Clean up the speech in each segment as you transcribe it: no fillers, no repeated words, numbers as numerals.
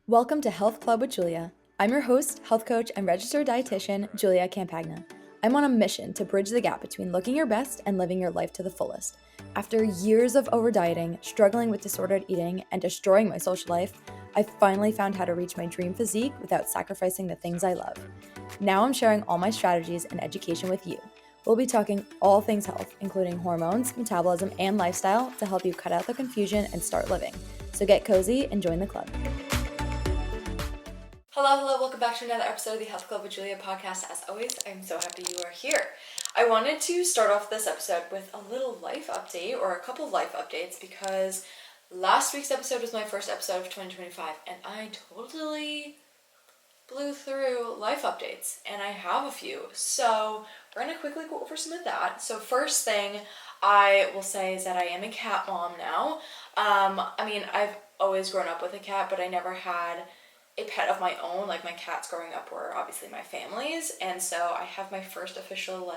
Welcome to Health Club with Julia. I'm your host, health coach, and registered dietitian, Julia Campagna. I'm on a mission to bridge the gap between looking your best and living your life to the fullest. After years of over dieting, struggling with disordered eating, and destroying my social life, I finally found how to reach my dream physique without sacrificing the things I love. Now I'm sharing all my strategies and education with you. We'll be talking all things health, including hormones, metabolism, and lifestyle to help you cut out the confusion and start living. So get cozy and join the club. Hello, welcome back to another episode of the Health Club with Julia podcast. As always, I'm so happy you are here. I wanted to start off this episode with a little life update, or a couple life updates, because last week's episode was my first episode of 2025, and I totally blew through life updates, and I have a few. So we're going to quickly go over some of that. So first thing I will say is that I am a cat mom now. I've always grown up with a cat, but I never had a pet of my own. Like, my cats growing up were obviously my family's, and so I have my first official,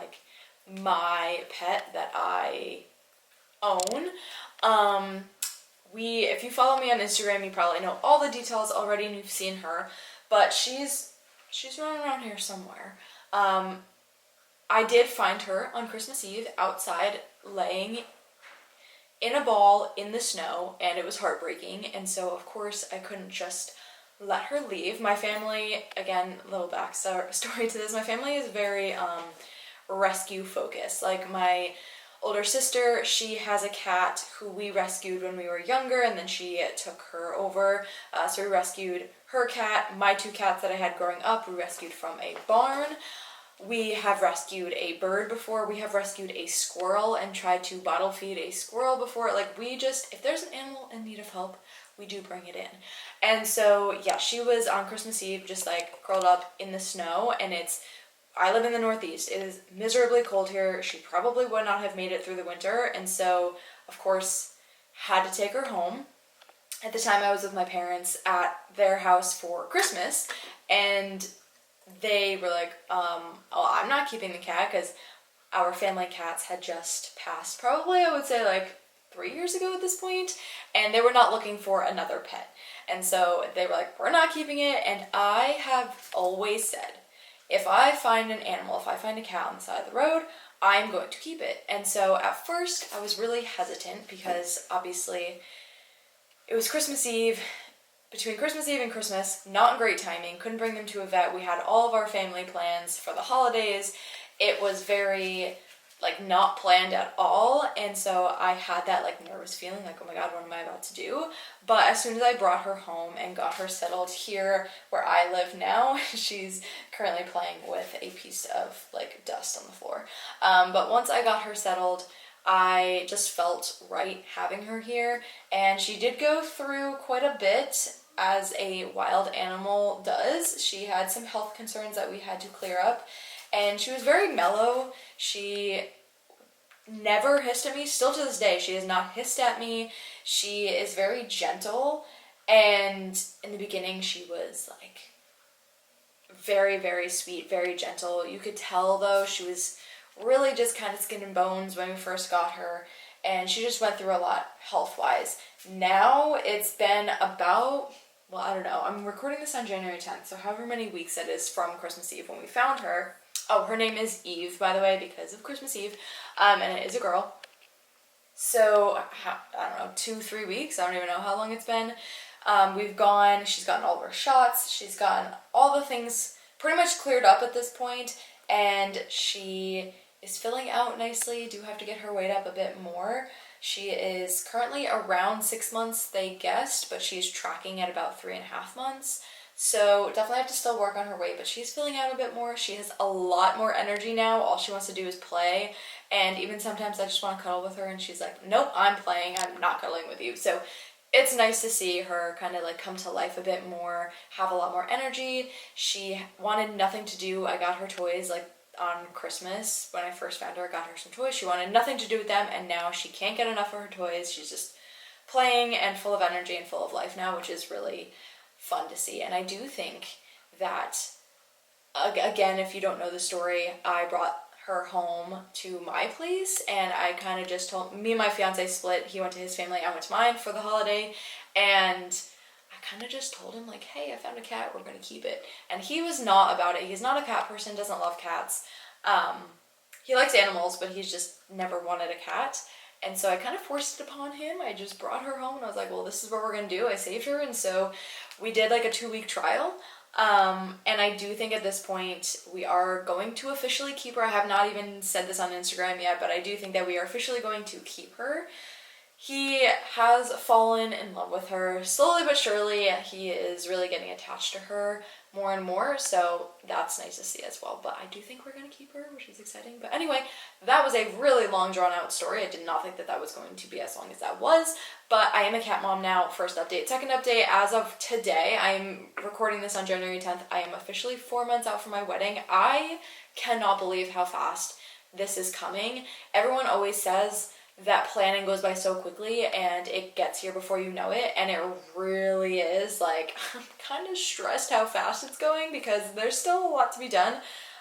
my pet that I own. If you follow me on Instagram, you probably know all the details already and you've seen her, but she's running around here somewhere. I did find her on Christmas Eve outside laying in a ball in the snow, and it was heartbreaking, and so of course I couldn't just let her leave. My family, again, little backstory to this, my family is very rescue focused. Like, my older sister, she has a cat who we rescued when we were younger, and then she took her over. So we rescued her cat. My two cats that I had growing up, we rescued from a barn. We have rescued a bird before. We have rescued a squirrel and tried to bottle feed a squirrel before. If there's an animal in need of help, we do bring it in. And so, yeah, she was on Christmas Eve just curled up in the snow, and I live in the Northeast. It is miserably cold here. She probably would not have made it through the winter, and so, of course, had to take her home. At the time, I was with my parents at their house for Christmas, and they were like, I'm not keeping the cat, because our family cats had just passed, probably, I would say, 3 years ago at this point, and they were not looking for another pet. And so they were like, we're not keeping it. And I have always said, if I find an animal, if I find a cat on the side of the road, I'm going to keep it. And so at first I was really hesitant, because obviously it was Christmas Eve. Between Christmas Eve and Christmas, not great timing. Couldn't bring them to a vet. We had all of our family plans for the holidays. It was very not planned at all, and so I had that nervous feeling, oh my god, what am I about to do? But as soon as I brought her home and got her settled here where I live now, she's currently playing with a piece of dust on the floor. But once I got her settled, I just felt right having her here, and she did go through quite a bit, as a wild animal does. She had some health concerns that we had to clear up, and she was very mellow. She never hissed at me. Still to this day, she has not hissed at me. She is very gentle, and in the beginning she was very, very sweet, very gentle. You could tell though she was really just kind of skin and bones when we first got her, and she just went through a lot health-wise. Now it's been about, I don't know, I'm recording this on January 10th, so however many weeks it is from Christmas Eve when we found her. Oh, her name is Eve, by the way, because of Christmas Eve, and it is a girl. So, I don't know, 2-3 weeks, I don't even know how long it's been. She's gotten all of her shots, she's gotten all the things pretty much cleared up at this point, and she is filling out nicely. Do have to get her weight up a bit more. She is currently around 6 months, they guessed, but she's tracking at about 3.5 months. So definitely have to still work on her weight, but she's filling out a bit more. She has a lot more energy now. All she wants to do is play, and even sometimes I just want to cuddle with her, and she's like, nope, I'm playing, I'm not cuddling with you. So it's nice to see her kind of come to life a bit more, have a lot more energy. She wanted nothing to do. I got her toys on Christmas. When I first found her, I got her some toys. She wanted nothing to do with them, and now she can't get enough of her toys. She's just playing and full of energy and full of life now, which is really fun to see. And I do think that, again, if you don't know the story, I brought her home to my place, and I kind of just told, me and my fiance split. He went to his family, I went to mine for the holiday, and I kind of just told him like, hey, I found a cat, we're gonna keep it. And he was not about it. He's not a cat person, doesn't love cats. He likes animals, but he's just never wanted a cat. And so I kind of forced it upon him. I just brought her home and I was like, well, this is what we're gonna do. I saved her, and so we did like a 2-week trial. And I do think at this point we are going to officially keep her. I have not even said this on Instagram yet, but I do think that we are officially going to keep her. He has fallen in love with her slowly but surely. He is really getting attached to her more and more, so that's nice to see as well. But I do think we're going to keep her, which is exciting. But anyway, that was a really long drawn out story. I did not think that that was going to be as long as that was, but I am a cat mom now. First update. Second update, as of today, I'm recording this on January 10th. I am officially 4 months out from my wedding. I cannot believe how fast this is coming. Everyone always says that planning goes by so quickly and it gets here before you know it, and it really is. Like, I'm kind of stressed how fast it's going because there's still a lot to be done.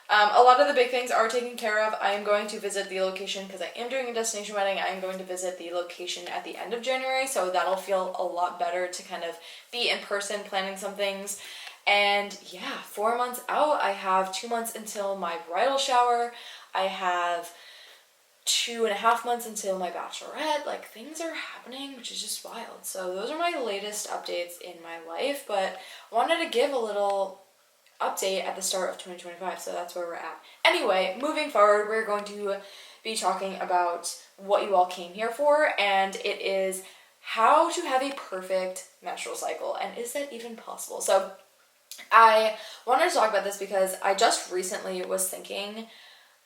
A lot of the big things are taken care of. I am going to visit the location because I am doing a destination wedding. I am going to visit the location at the end of January, so that'll feel a lot better to kind of be in person planning some things. And yeah, 4 months out. I have 2 months until my bridal shower. I have 2.5 months until my bachelorette. Like, things are happening, which is just wild. So those are my latest updates in my life, but wanted to give a little update at the start of 2025, so that's where we're at. Anyway, moving forward, we're going to be talking about what you all came here for, and it is how to have a perfect menstrual cycle, and is that even possible? So I wanted to talk about this because I just recently was thinking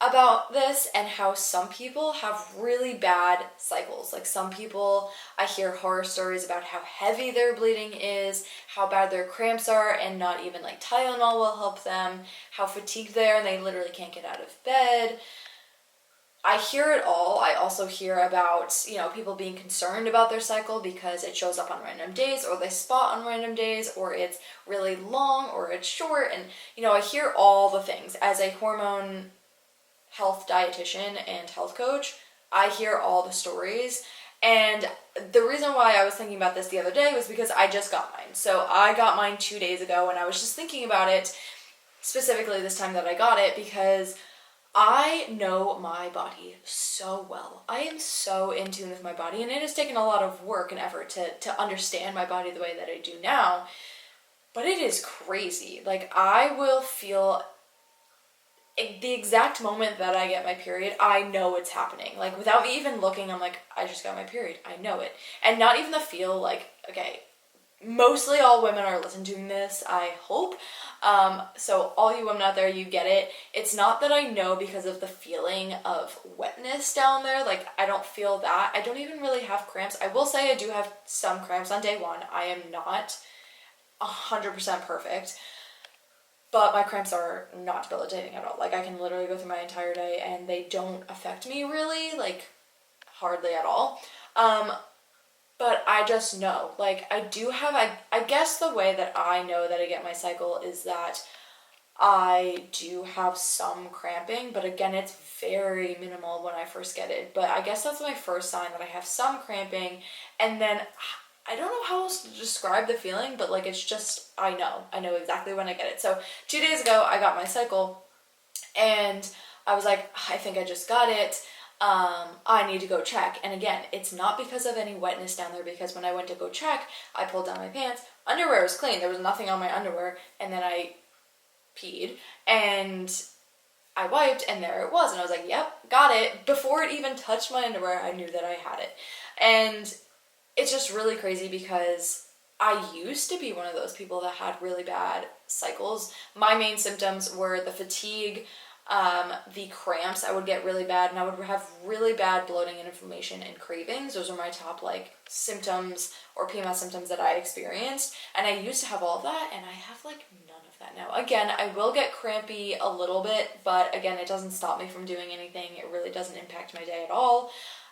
about this and how some people have really bad cycles. Like, some people, I hear horror stories about how heavy their bleeding is, how bad their cramps are, and not even like Tylenol will help them, how fatigued they are and they literally can't get out of bed. I hear it all. I also hear about, people being concerned about their cycle because it shows up on random days, or they spot on random days, or it's really long, or it's short. And, I hear all the things. As a hormone health dietitian and health coach, I hear all the stories. And the reason why I was thinking about this the other day was because I just got mine. So I got mine 2 days ago, and I was just thinking about it specifically this time that I got it because I know my body so well. I am so in tune with my body, and it has taken a lot of work and effort to understand my body the way that I do now. But it is crazy. Like, I will feel the exact moment that I get my period, I know it's happening. Like, without me even looking, I'm like, I just got my period. I know it. And not even the feel, like, okay, mostly all women are listening to this, I hope. So all you women out there, you get it. It's not that I know because of the feeling of wetness down there. Like, I don't feel that. I don't even really have cramps. I will say I do have some cramps on day one. I am not 100% perfect. But my cramps are not debilitating at all. Like, I can literally go through my entire day and they don't affect me really, like, hardly at all. But I just know, like, I do have, I guess the way that I know that I get my cycle is that I do have some cramping, but again, it's very minimal when I first get it. But I guess that's my first sign that I have some cramping, and then I don't know how else to describe the feeling, but like, it's just, I know exactly when I get it. So 2 days ago, I got my cycle, and I was like, I think I just got it. I need to go check. And again, it's not because of any wetness down there, because when I went to go check, I pulled down my pants, underwear was clean, there was nothing on my underwear, and then I peed, and I wiped, and there it was, and I was like, yep, got it. Before it even touched my underwear, I knew that I had it. And it's just really crazy because I used to be one of those people that had really bad cycles. My main symptoms were the fatigue, the cramps. I would get really bad, and I would have really bad bloating and inflammation and cravings. Those are my top like symptoms or PMS symptoms that I experienced, and I used to have all of that, and I have like none of that now. Again, I will get crampy a little bit, but again, it doesn't stop me from doing anything. It really doesn't impact my day at all.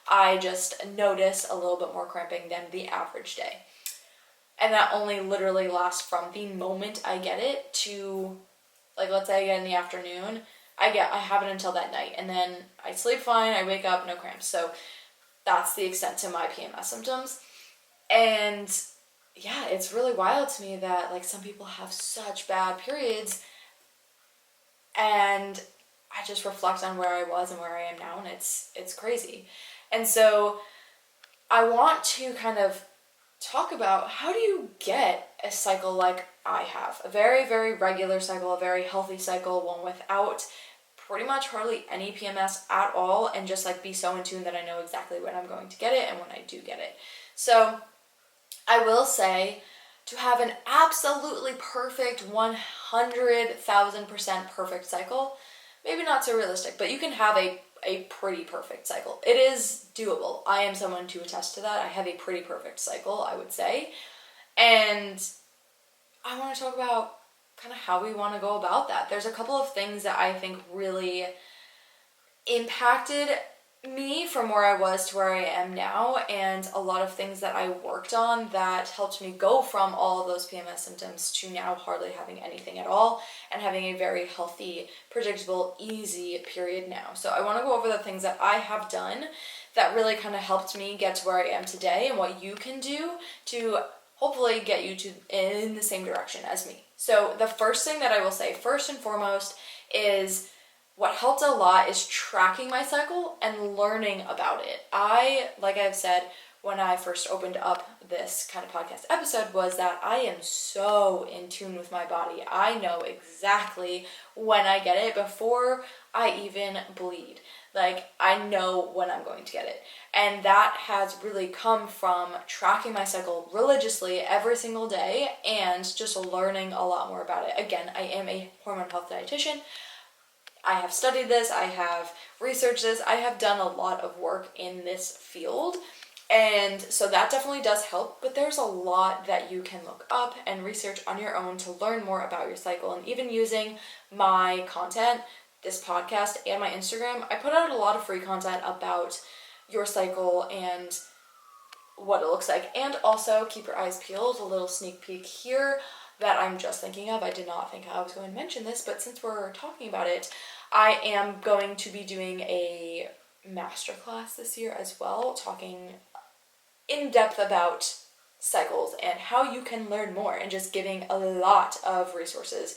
I just notice a little bit more cramping than the average day. And that only literally lasts from the moment I get it to, like, let's say I get it in the afternoon, I have it until that night, and then I sleep fine, I wake up, no cramps. So that's the extent to my PMS symptoms. And yeah, it's really wild to me that like some people have such bad periods, and I just reflect on where I was and where I am now, and it's crazy. And so I want to kind of talk about, how do you get a cycle like I have? A very, very regular cycle, a very healthy cycle, one without pretty much hardly any PMS at all, and just like be so in tune that I know exactly when I'm going to get it and when I do get it. So I will say, to have an absolutely perfect 100,000% perfect cycle, maybe not so realistic, but you can have a pretty perfect cycle. It is doable. I am someone to attest to that. I have a pretty perfect cycle, I would say. And I want to talk about kind of how we want to go about that. There's a couple of things that I think really impacted me from where I was to where I am now, and a lot of things that I worked on that helped me go from all of those PMS symptoms to now hardly having anything at all and having a very healthy, predictable, easy period now. So I want to go over the things that I have done that really kind of helped me get to where I am today, and what you can do to hopefully get you to in the same direction as me. So the first thing that I will say, first and foremost, is what helped a lot is tracking my cycle and learning about it. Like I've said, when I first opened up this kind of podcast episode, was that I am so in tune with my body. I know exactly when I get it before I even bleed. Like, I know when I'm going to get it. And that has really come from tracking my cycle religiously every single day and just learning a lot more about it. Again, I am a hormone health dietitian. I have studied this, I have researched this, I have done a lot of work in this field, and so that definitely does help, but there's a lot that you can look up and research on your own to learn more about your cycle. And even using my content, this podcast and my Instagram, I put out a lot of free content about your cycle and what it looks like. And also, keep your eyes peeled, a little sneak peek here that I'm just thinking of. I did not think I was going to mention this, but since we're talking about it, I am going to be doing a masterclass this year as well, talking in depth about cycles and how you can learn more, and just giving a lot of resources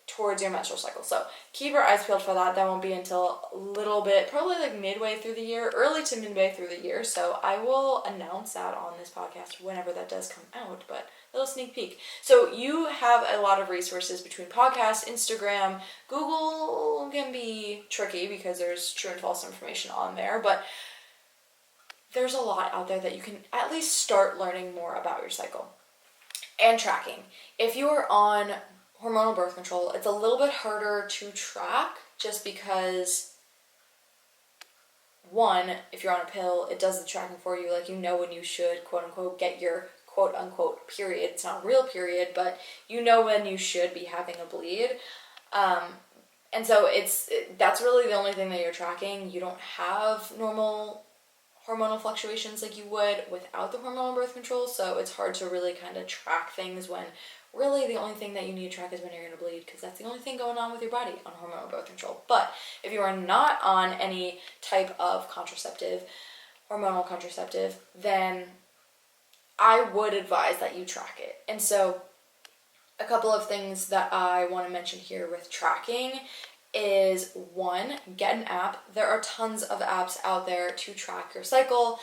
towards your menstrual cycle. So keep your eyes peeled for that. That won't be until a little bit, probably like midway through the year, early to midway through the year. So I will announce that on this podcast whenever that does come out, but a little sneak peek. So you have a lot of resources between podcasts, Instagram, Google can be tricky because there's true and false information on there, but there's a lot out there that you can at least start learning more about your cycle. And tracking. If you are on hormonal birth control, it's a little bit harder to track, just because, one, if you're on a pill, it does the tracking for you. Like, you know when you should, quote unquote, get your quote unquote period. It's not a real period, but you know when you should be having a bleed. And so that's really the only thing that you're tracking. You don't have normal hormonal fluctuations like you would without the hormonal birth control, so it's hard to really kind of track things when really the only thing that you need to track is when you're going to bleed, because that's the only thing going on with your body on hormonal birth control. But if you are not on any type of hormonal contraceptive, then I would advise that you track it. And so a couple of things that I want to mention here with tracking is, one, get an app. There are tons of apps out there to track your cycle.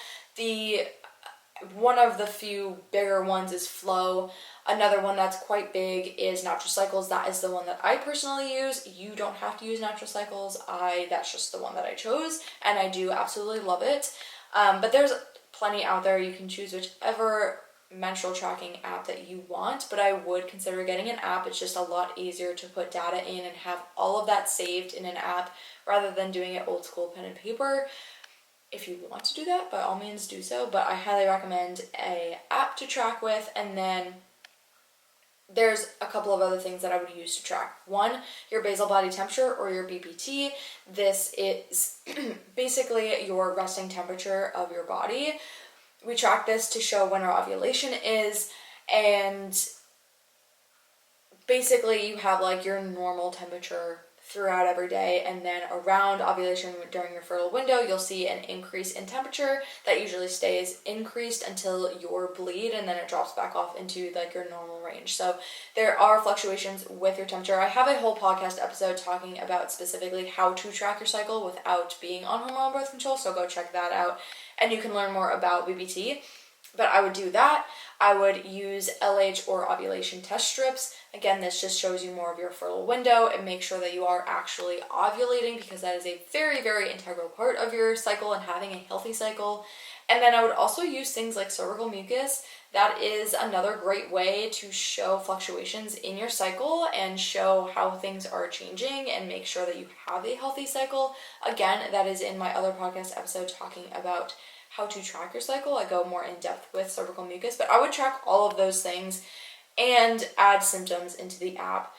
One of the few bigger ones is Flow. Another one that's quite big is Natural Cycles. That is the one that I personally use. You don't have to use Natural Cycles. That's just the one that I chose, and I do absolutely love it. But there's plenty out there. You can choose whichever menstrual tracking app that you want, but I would consider getting an app. It's just a lot easier to put data in and have all of that saved in an app rather than doing it old school pen and paper. If you want to do that, by all means do so, but I highly recommend an app to track with. And then there's a couple of other things that I would use to track. One, your basal body temperature, or your BPT. This is basically your resting temperature of your body. We track this to show when our ovulation is, and basically you have like your normal temperature throughout every day, and then around ovulation during your fertile window, you'll see an increase in temperature that usually stays increased until your bleed, and then it drops back off into like your normal range. So there are fluctuations with your temperature. I have a whole podcast episode talking about specifically how to track your cycle without being on hormonal birth control, so go check that out, and you can learn more about BBT. But I would do that. I would use LH or ovulation test strips. Again, this just shows you more of your fertile window and make sure that you are actually ovulating, because that is a very, very integral part of your cycle and having a healthy cycle. And then I would also use things like cervical mucus. That is another great way to show fluctuations in your cycle and show how things are changing and make sure that you have a healthy cycle. Again, that is in my other podcast episode talking about how to track your cycle. I go more in depth with cervical mucus, but I would track all of those things and add symptoms into the app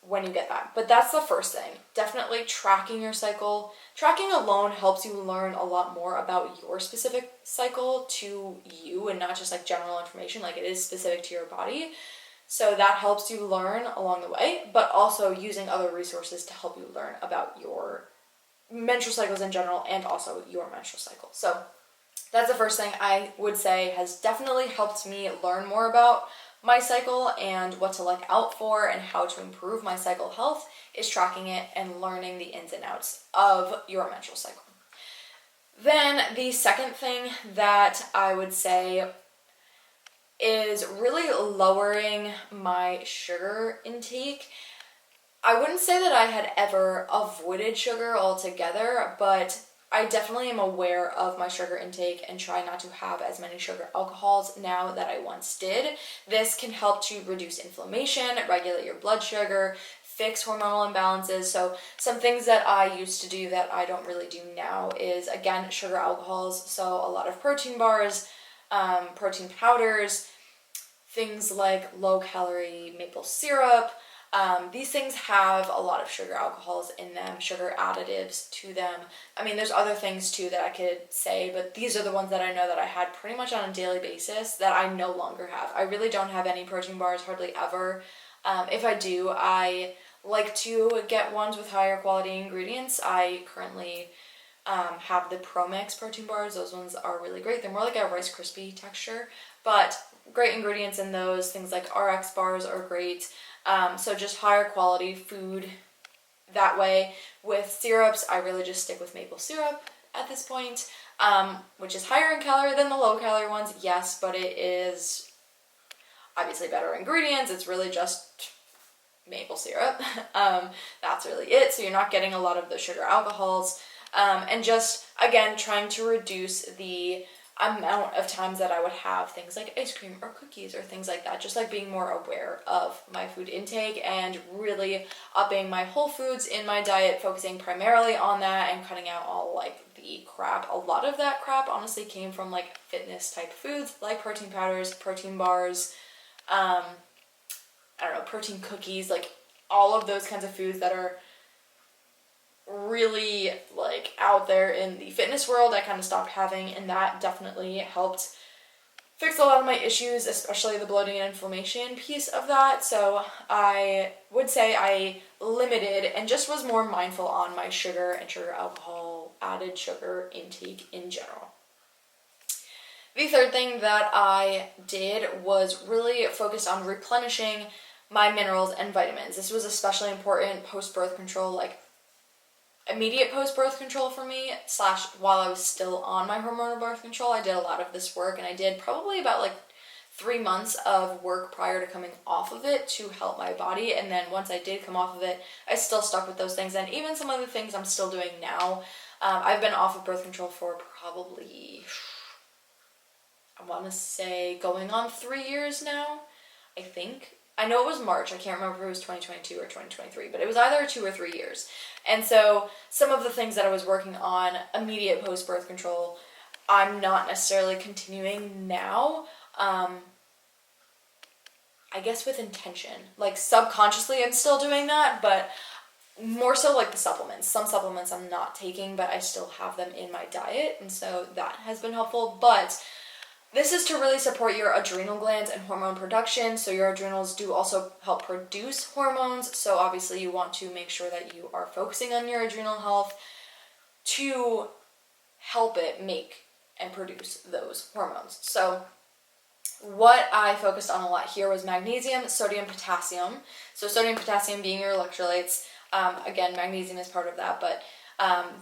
when you get that. But that's the first thing. Definitely tracking your cycle. Tracking alone helps you learn a lot more about your specific cycle to you and not just like general information, like it is specific to your body. So that helps you learn along the way, but also using other resources to help you learn about your menstrual cycles in general and also your menstrual cycle. So that's the first thing I would say has definitely helped me learn more about my cycle and what to look out for and how to improve my cycle health, is tracking it and learning the ins and outs of your menstrual cycle. Then the second thing that I would say is really lowering my sugar intake. I wouldn't say that I had ever avoided sugar altogether, but I definitely am aware of my sugar intake and try not to have as many sugar alcohols now that I once did. This can help to reduce inflammation, regulate your blood sugar, fix hormonal imbalances. So some things that I used to do that I don't really do now is, again, sugar alcohols. So a lot of protein bars, protein powders, things like low-calorie maple syrup. These things have a lot of sugar alcohols in them, sugar additives to them. I mean, there's other things too that I could say, but these are the ones that I know that I had pretty much on a daily basis that I no longer have. I really don't have any protein bars, hardly ever. If I do, I like to get ones with higher quality ingredients. I currently have the Pro Mix protein bars. Those ones are really great. They're more like a Rice Krispie texture, but great ingredients in those. Things like RX bars are great. So just higher quality food that way. With syrups, I really just stick with maple syrup at this point, which is higher in calorie than the low calorie ones, yes, but it is obviously better ingredients. It's really just maple syrup. That's really it. So you're not getting a lot of the sugar alcohols, and just, again, trying to reduce the amount of times that I would have things like ice cream or cookies or things like that, just like being more aware of my food intake and really upping my whole foods in my diet, focusing primarily on that and cutting out all like the crap. A lot of that crap honestly came from like fitness type foods like protein powders, protein bars, protein cookies, like all of those kinds of foods that are really like out there in the fitness world. I kind of stopped having, and that definitely helped fix a lot of my issues, especially the bloating and inflammation piece of that. So I would say I limited and just was more mindful on my sugar and sugar alcohol added sugar intake in general. The third thing that I did was really focus on replenishing my minerals and vitamins. This was especially important post-birth control, like immediate post-birth control for me, / while I was still on my hormonal birth control. I did a lot of this work, and I did probably about like 3 months of work prior to coming off of it to help my body. And then once I did come off of it, I still stuck with those things, and even some of the things I'm still doing now. I've been off of birth control for probably, I want to say, going on 3 years now, I think. I know it was March. I can't remember if it was 2022 or 2023, but it was either 2 or 3 years. And so some of the things that I was working on immediate post-birth control, I'm not necessarily continuing now. I guess with intention. Like subconsciously I'm still doing that, but more so like the supplements. Some supplements I'm not taking, but I still have them in my diet, and so that has been helpful. But This is to really support your adrenal glands and hormone production. So your adrenals do also help produce hormones. So obviously you want to make sure that you are focusing on your adrenal health to help it make and produce those hormones. So what I focused on a lot here was magnesium, sodium, potassium. So sodium, potassium being your electrolytes. Again, magnesium is part of that, but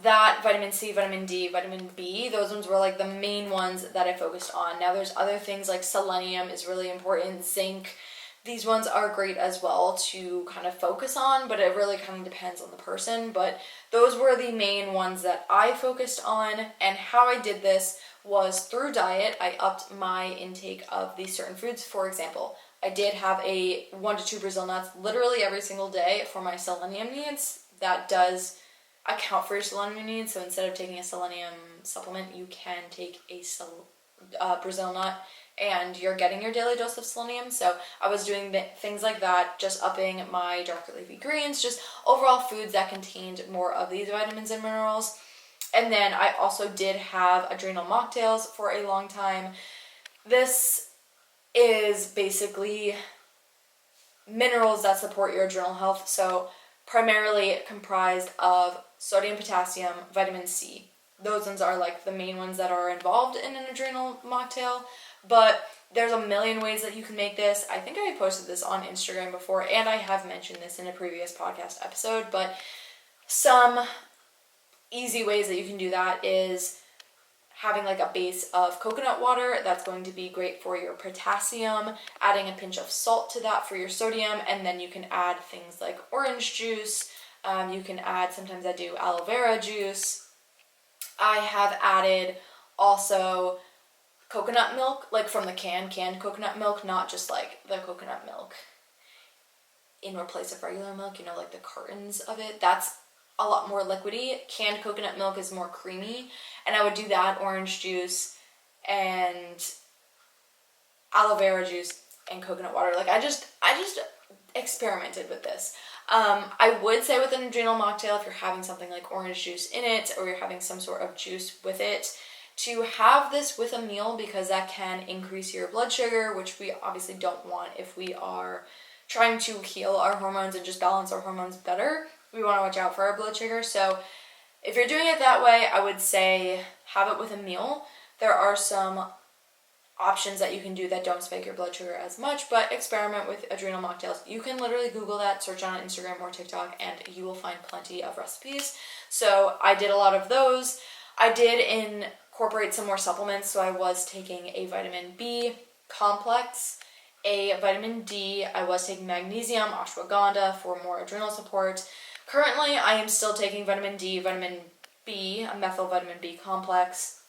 that, vitamin C, vitamin D, vitamin B, those ones were like the main ones that I focused on. Now there's other things like selenium is really important, zinc. These ones are great as well to kind of focus on, but it really kind of depends on the person. But those were the main ones that I focused on, and how I did this was through diet. I upped my intake of these certain foods. For example, I did have a 1 to 2 Brazil nuts literally every single day for my selenium needs. That does account for your selenium needs. So instead of taking a selenium supplement, you can take a Brazil nut and you're getting your daily dose of selenium. So I was doing things like that, just upping my darker leafy greens, just overall foods that contained more of these vitamins and minerals. And then I also did have adrenal mocktails for a long time. This is basically minerals that support your adrenal health. So primarily comprised of sodium, potassium, vitamin C. Those ones are like the main ones that are involved in an adrenal mocktail. But there's a million ways that you can make this. I think I posted this on Instagram before, and I have mentioned this in a previous podcast episode, but some easy ways that you can do that is having like a base of coconut water. That's going to be great for your potassium, adding a pinch of salt to that for your sodium, and then you can add things like orange juice. You can add, sometimes I do aloe vera juice. I have added also coconut milk, like from the canned coconut milk, not just like the coconut milk in replace of regular milk, like the cartons of it. That's a lot more liquidy. Canned coconut milk is more creamy, and I would do that, orange juice and aloe vera juice and coconut water. Like I just experimented with this. I would say with an adrenal mocktail, if you're having something like orange juice in it, or you're having some sort of juice with it, to have this with a meal, because that can increase your blood sugar, which we obviously don't want if we are trying to heal our hormones and just balance our hormones better. We want to watch out for our blood sugar. So if you're doing it that way, I would say have it with a meal. There are some options that you can do that don't spike your blood sugar as much, but experiment with adrenal mocktails. You can literally Google that, search on Instagram or TikTok, and you will find plenty of recipes. So I did a lot of those. I did incorporate some more supplements. So I was taking a vitamin B complex, a vitamin D. I was taking magnesium, ashwagandha for more adrenal support. Currently, I am still taking vitamin D, vitamin B, a methyl vitamin B complex,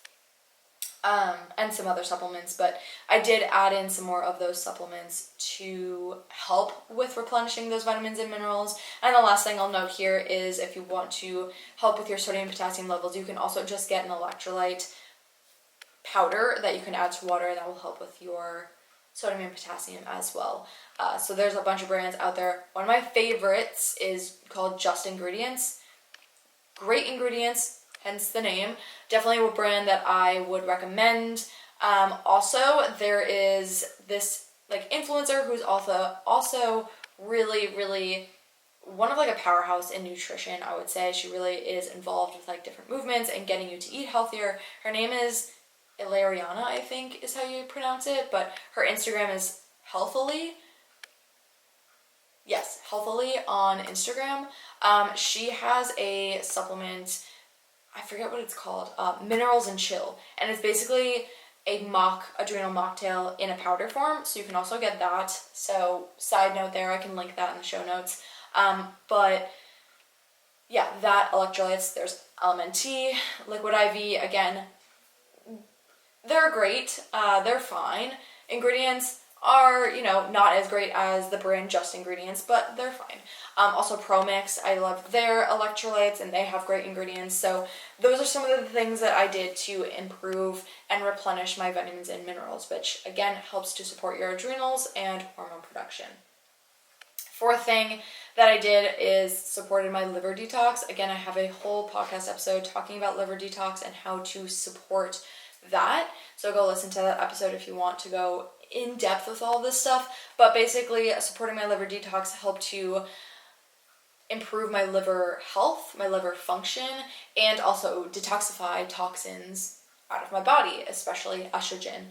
and some other supplements, but I did add in some more of those supplements to help with replenishing those vitamins and minerals. And the last thing I'll note here is if you want to help with your sodium and potassium levels, you can also just get an electrolyte powder that you can add to water that will help with your sodium and potassium as well. So there's a bunch of brands out there. One of my favorites is called Just Ingredients. Great ingredients, hence the name. Definitely a brand that I would recommend. Also, there is this like influencer who's also really, really one of like a powerhouse in nutrition, I would say. She really is involved with like different movements and getting you to eat healthier. Her name is Ilariana, I think is how you pronounce it, but her Instagram is Healthily. Yes, Healthily on Instagram. She has a supplement, I forget what it's called, Minerals and Chill, and it's basically a adrenal mocktail in a powder form, so you can also get that. So side note there, I can link that in the show notes. But yeah, that electrolytes, there's LMNT, Liquid IV, again, they're great, they're fine. Ingredients are, not as great as the brand Just Ingredients, but they're fine. Also ProMix, I love their electrolytes and they have great ingredients. So those are some of the things that I did to improve and replenish my vitamins and minerals, which again helps to support your adrenals and hormone production. Fourth thing that I did is supported my liver detox. Again, I have a whole podcast episode talking about liver detox and how to support that. So go listen to that episode if you want to go in depth with all this stuff. But basically, supporting my liver detox helped to improve my liver health, my liver function, and also detoxify toxins out of my body, especially estrogen.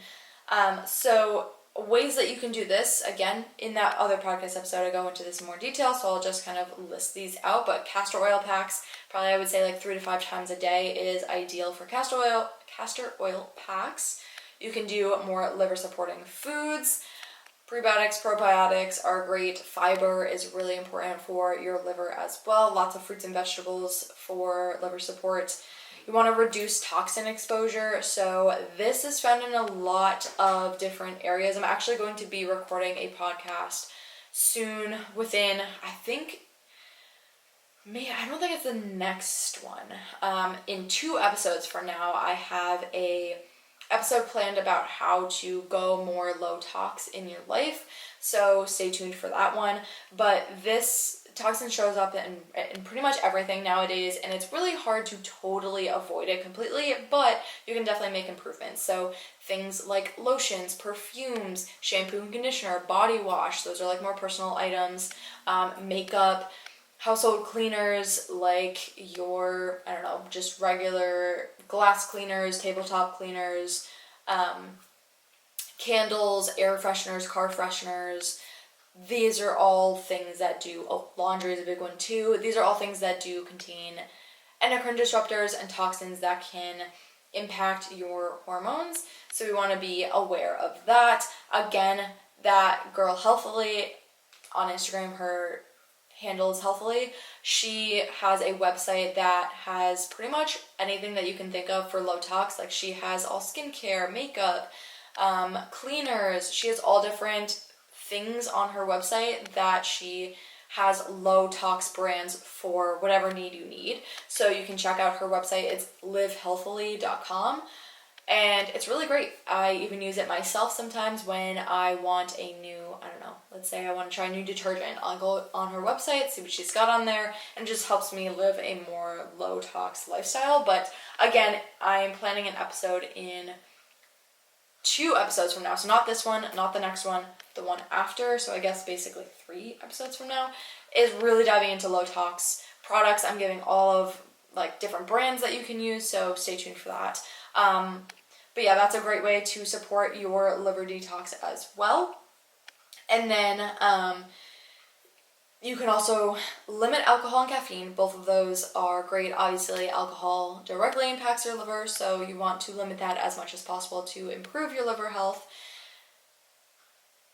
So ways that you can do this, again, in that other podcast episode, I go into this in more detail, so I'll just kind of list these out. But castor oil packs, probably I would say like 3 to 5 times a day is ideal for castor oil packs. You can do more liver supporting foods. Prebiotics, probiotics are great. Fiber is really important for your liver as well. Lots of fruits and vegetables for liver support. You want to reduce toxin exposure. So this is found in a lot of different areas. I'm actually going to be recording a podcast soon within, I don't think it's the next one. In 2 episodes from now, I have a episode planned about how to go more low tox in your life, so stay tuned for that one. But this toxin shows up in pretty much everything nowadays, and it's really hard to totally avoid it completely, but you can definitely make improvements. So things like lotions, perfumes, shampoo and conditioner, body wash, those are like more personal items, makeup, household cleaners like your, just regular glass cleaners, tabletop cleaners, candles, air fresheners, car fresheners. These are all things that do, laundry is a big one too. These are all things that do contain endocrine disruptors and toxins that can impact your hormones. So we want to be aware of that. Again, that girl Healthily on Instagram, her handle is Healthily. She has a website that has pretty much anything that you can think of for low tox. Like she has all skincare, makeup, cleaners. She has all different things on her website that she has low tox brands for whatever need you need. So you can check out her website. It's livehealthily.com. And it's really great. I even use it myself sometimes when I want a new, let's say I want to try a new detergent. I'll go on her website, see what she's got on there, and it just helps me live a more low tox lifestyle. But again, I'm planning an episode in 2 episodes from now. So not this one, not the next one, the one after. So I guess basically 3 episodes from now is really diving into low tox products. I'm giving all of like different brands that you can use. So stay tuned for that. But yeah, that's a great way to support your liver detox as well. And then you can also limit alcohol and caffeine. Both of those are great. Obviously, alcohol directly impacts your liver, so you want to limit that as much as possible to improve your liver health.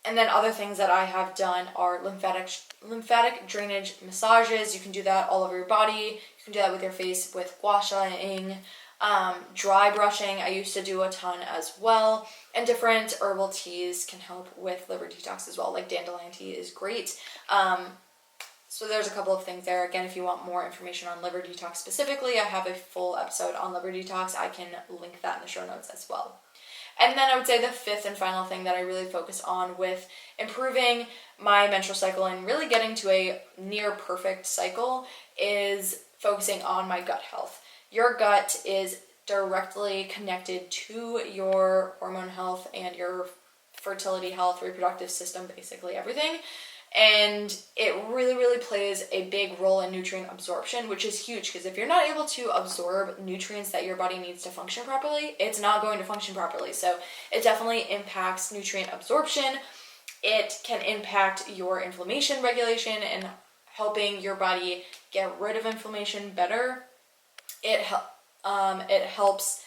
And then other things that I have done are lymphatic drainage massages. You can do that all over your body. You can do that with your face with gua shaing. Dry brushing, I used to do a ton as well, and different herbal teas can help with liver detox as well, like dandelion tea is great. So there's a couple of things there. Again, if you want more information on liver detox specifically, I have a full episode on liver detox. I can link that in the show notes as well. And then I would say the 5th and final thing that I really focus on with improving my menstrual cycle and really getting to a near perfect cycle is focusing on my gut health. Your gut is directly connected to your hormone health and your fertility health, reproductive system, basically everything. And it really, really plays a big role in nutrient absorption, which is huge because if you're not able to absorb nutrients that your body needs to function properly, it's not going to function properly. So it definitely impacts nutrient absorption. It can impact your inflammation regulation and helping your body get rid of inflammation better. It helps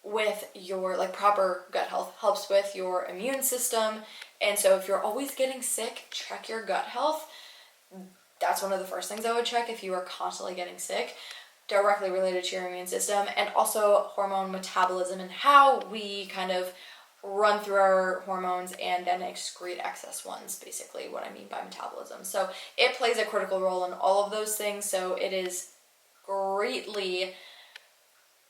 with your proper gut health, helps with your immune system. And so if you're always getting sick, check your gut health. That's one of the first things I would check if you are constantly getting sick, directly related to your immune system, and also hormone metabolism and how we kind of run through our hormones and then excrete excess ones, basically what I mean by metabolism. So it plays a critical role in all of those things. So it is greatly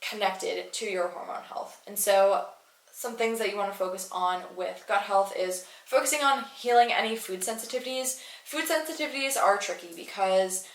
connected to your hormone health. And so some things that you want to focus on with gut health is focusing on healing any food sensitivities. Food sensitivities are tricky because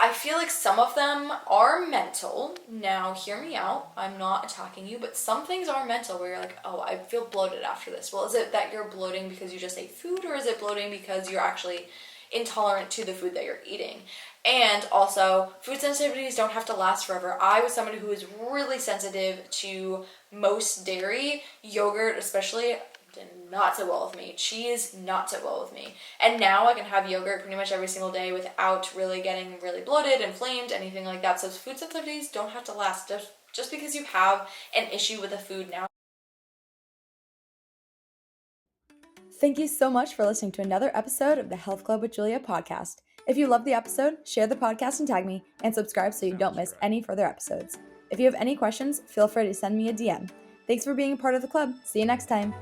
I feel like some of them are mental. Now, hear me out. I'm not attacking you, but some things are mental where you're like, oh, I feel bloated after this. Well, is it that you're bloating because you just ate food, or is it bloating because you're actually intolerant to the food that you're eating? And also, food sensitivities don't have to last forever. I was somebody who is really sensitive to most dairy, yogurt especially, did not sit well with me. Cheese, not sit well with me. And now I can have yogurt pretty much every single day without really getting really bloated, inflamed, anything like that. So food sensitivities don't have to last just because you have an issue with a food now. Thank you so much for listening to another episode of the Health Club with Julia podcast. If you loved the episode, share the podcast and tag me, and subscribe so you don't miss any further episodes. If you have any questions, feel free to send me a DM. Thanks for being a part of the club. See you next time.